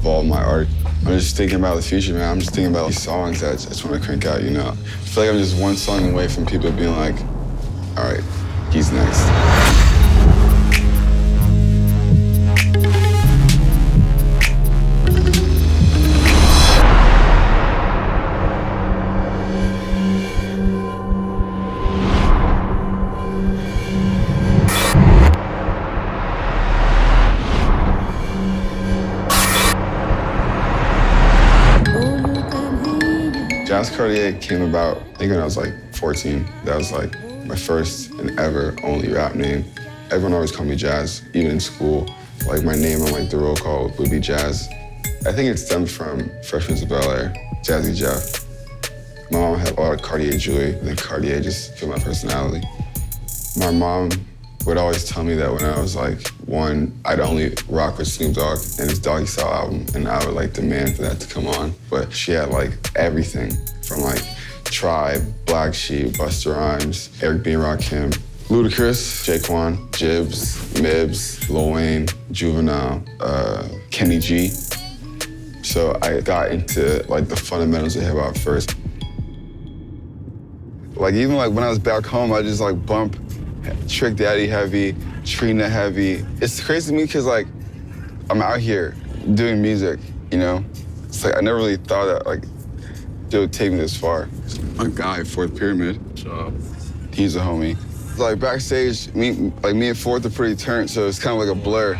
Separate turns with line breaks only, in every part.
evolve my art. I'm just thinking about the future, man. I'm just thinking about these songs that I just want to crank out, you know? I feel like I'm just one song away from people being like, all right, he's next. Jazz Cartier came about, I think when I was like 14. That was like my first and ever only rap name. Everyone always called me Jazz, even in school. Like my name on like the roll call would be Jazz. I think it stemmed from Fresh Prince of Bel-Air, Jazzy Jeff. My mom had a lot of Cartier jewelry, and then Cartier just fit my personality. My mom would always tell me that when I was like 1, I'd only rock with Snoop Dogg and his Doggy Style album, and I would like demand for that to come on. But she had like everything from like Tribe, Black Sheep, Busta Rhymes, Eric B. and Rakim, Ludacris, Jaquan, Jibbs, Mibs, Lil Wayne, Juvenile, Kenny G. So I got into like the fundamentals of hip hop first. Like even like when I was back home, I just like bump Trick Daddy heavy, Trina heavy. It's crazy to me because like I'm out here doing music, you know? It's like I never really thought that like it would take me this far. My guy, Fourth Pyramid. He's a homie. Like backstage, me and Fourth are pretty turned, so it's kind of like a blur.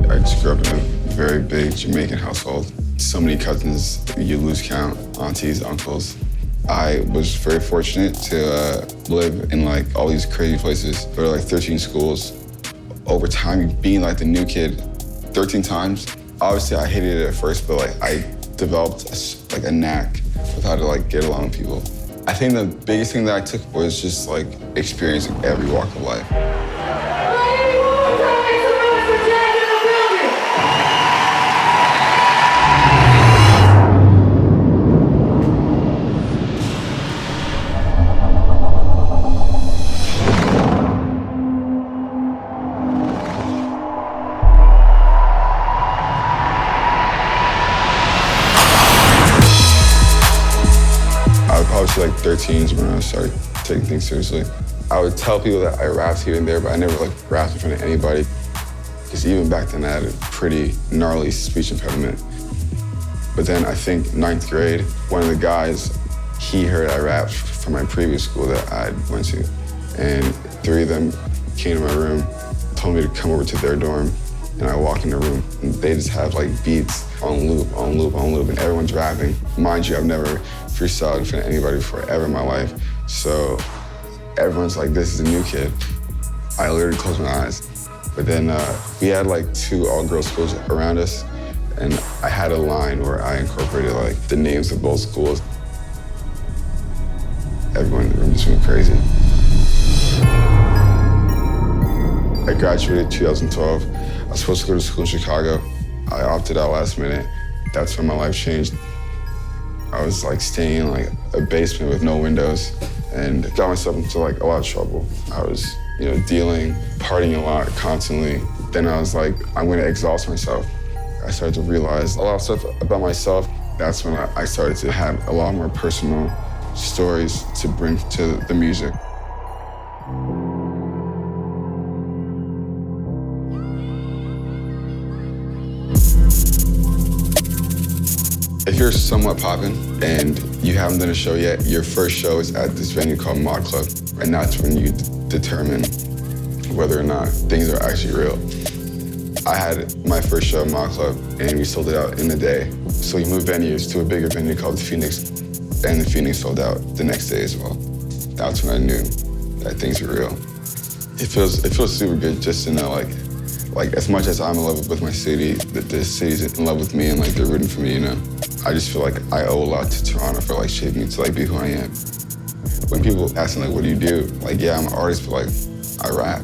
I just grew up in a very big Jamaican household. So many cousins, you lose count, aunties, uncles. I was very fortunate to live in like all these crazy places. Go to like 13 schools. Over time, being like the new kid 13 times, obviously I hated it at first, but like I developed like a knack with how to like get along with people. I think the biggest thing that I took was just like experiencing every walk of life. I was like 13 when I started taking things seriously. I would tell people that I rapped here and there, but I never like rapped in front of anybody. Because even back then I had a pretty gnarly speech impediment. But then I think 9th grade, one of the guys, he heard I rapped from my previous school that I went to. And 3 of them came to my room, told me to come over to their dorm. And I walk in the room and they just have like beats on loop, on loop, on loop, and everyone's rapping. Mind you, I've never freestyled in front of anybody before ever in my life. So everyone's like, this is a new kid. I literally closed my eyes. But then we had like 2 all-girls schools around us, and I had a line where I incorporated like the names of both schools. Everyone in the room just went crazy. I graduated in 2012. I was supposed to go to school in Chicago. I opted out last minute. That's when my life changed. I was like staying in like a basement with no windows and got myself into like a lot of trouble. I was, you know, dealing, partying a lot constantly. Then I was like, I'm gonna exhaust myself. I started to realize a lot of stuff about myself. That's when I started to have a lot more personal stories to bring to the music. If you're somewhat poppin' and you haven't done a show yet, your first show is at this venue called Mod Club, and that's when you determine whether or not things are actually real. I had my first show at Mod Club, and we sold it out in a day. So we moved venues to a bigger venue called the Phoenix, and the Phoenix sold out the next day as well. That's when I knew that things were real. It feels super good just to know like as much as I'm in love with my city, that the city's in love with me and like they're rooting for me, you know? I just feel like I owe a lot to Toronto for like shaping me to like be who I am. When people ask me like, what do you do? Like, yeah, I'm an artist, but like, I rap.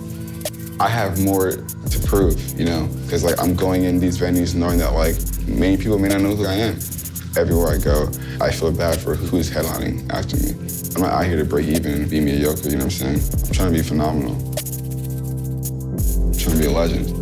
I have more to prove, you know? Because like I'm going in these venues knowing that like many people may not know who I am. Everywhere I go, I feel bad for who's headlining after me. I'm not out here to break even and be mediocre, you know what I'm saying? I'm trying to be phenomenal. I'm trying to be a legend.